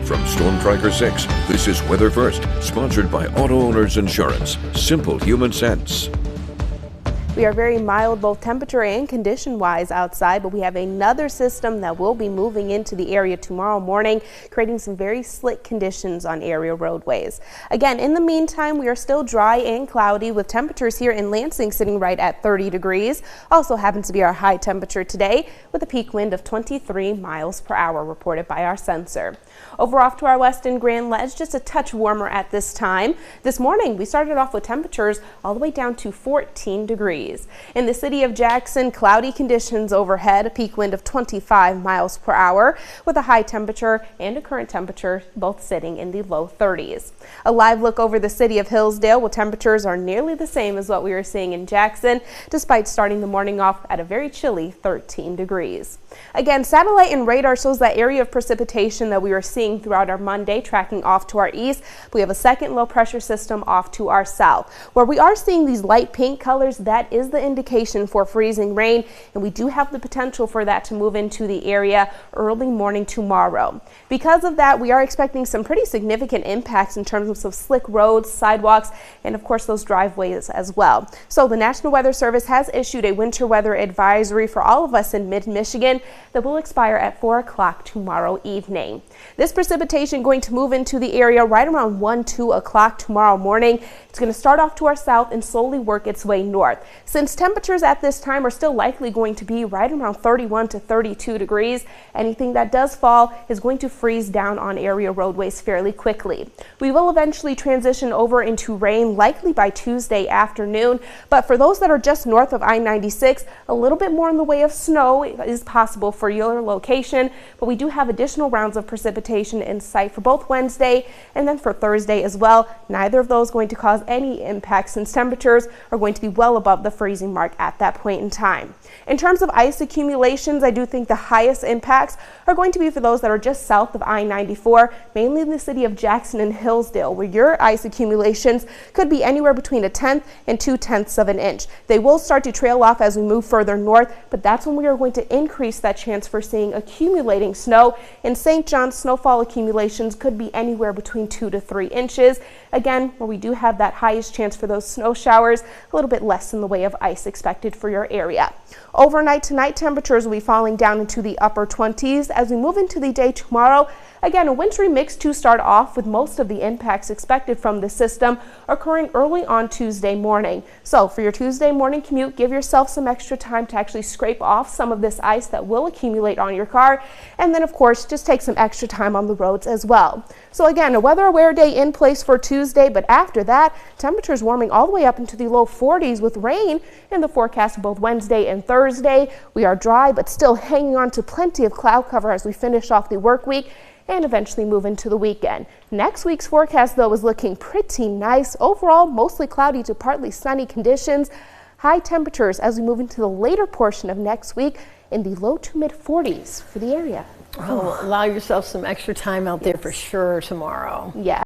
From Storm Tracker 6, this is Weather First, sponsored by Auto Owners Insurance. Simple human sense. We are very mild both temperature and condition wise outside, but we have another system that will be moving into the area tomorrow morning, creating some very slick conditions on area roadways. Again, in the meantime, we are still dry and cloudy with temperatures here in Lansing sitting right at 30 degrees. Also happens to be our high temperature today with a peak wind of 23 miles per hour reported by our sensor. Over off to our west in Grand Ledge, just a touch warmer at this time. This morning, we started off with temperatures all the way down to 14 degrees. In the city of Jackson, cloudy conditions overhead, a peak wind of 25 miles per hour with a high temperature and a current temperature both sitting in the low 30s. A live look over the city of Hillsdale, where temperatures are nearly the same as what we were seeing in Jackson, despite starting the morning off at a very chilly 13 degrees. Again, satellite and radar shows that area of precipitation that we were seeing throughout our Monday tracking off to our east. We have a second low pressure system off to our south. Where we are seeing these light pink colors, that is the indication for freezing rain, and we do have the potential for that to move into the area early morning tomorrow. Because of that, we are expecting some pretty significant impacts in terms of some slick roads, sidewalks, and of course those driveways as well. So the National Weather Service has issued a winter weather advisory for all of us in mid-Michigan that will expire at 4 o'clock tomorrow evening. This precipitation going to move into the area right around 2 o'clock tomorrow morning. It's going to start off to our south and slowly work its way north. Since temperatures at this time are still likely going to be right around 31 to 32 degrees, anything that does fall is going to freeze down on area roadways fairly quickly. We will eventually transition over into rain likely by Tuesday afternoon, but for those that are just north of I-96, a little bit more in the way of snow is possible for your location, but we do have additional rounds of precipitation in sight for both Wednesday and then for Thursday as well. Neither of those going to cause any impact since temperatures are going to be well above the freezing mark at that point in time. In terms of ice accumulations, I do think the highest impacts are going to be for those that are just south of I-94, mainly in the city of Jackson and Hillsdale, where your ice accumulations could be anywhere between 1/10 and 2/10 of an inch. They will start to trail off as we move further north, but that's when we are going to increase that chance for seeing accumulating snow. In St. John, snowfall accumulations could be anywhere between 2 to 3 inches. Again, where we do have that highest chance for those snow showers, a little bit less in the way of ice expected for your area. Overnight tonight, temperatures will be falling down into the upper 20s as we move into the day tomorrow. Again, a wintry mix to start off with most of the impacts expected from the system occurring early on Tuesday morning. So for your Tuesday morning commute, give yourself some extra time to actually scrape off some of this ice that will accumulate on your car. And then of course, just take some extra time on the roads as well. So again, a weather aware day in place for Tuesday, but after that, temperatures warming all the way up into the low 40s with rain in the forecast both Wednesday and Thursday. We are dry, but still hanging on to plenty of cloud cover as we finish off the work week and eventually move into the weekend. Next week's forecast, though, is looking pretty nice. Overall, mostly cloudy to partly sunny conditions. High temperatures as we move into the later portion of next week in the low to mid 40s for the area. Oh, allow yourself some extra time out there for sure tomorrow. Yeah.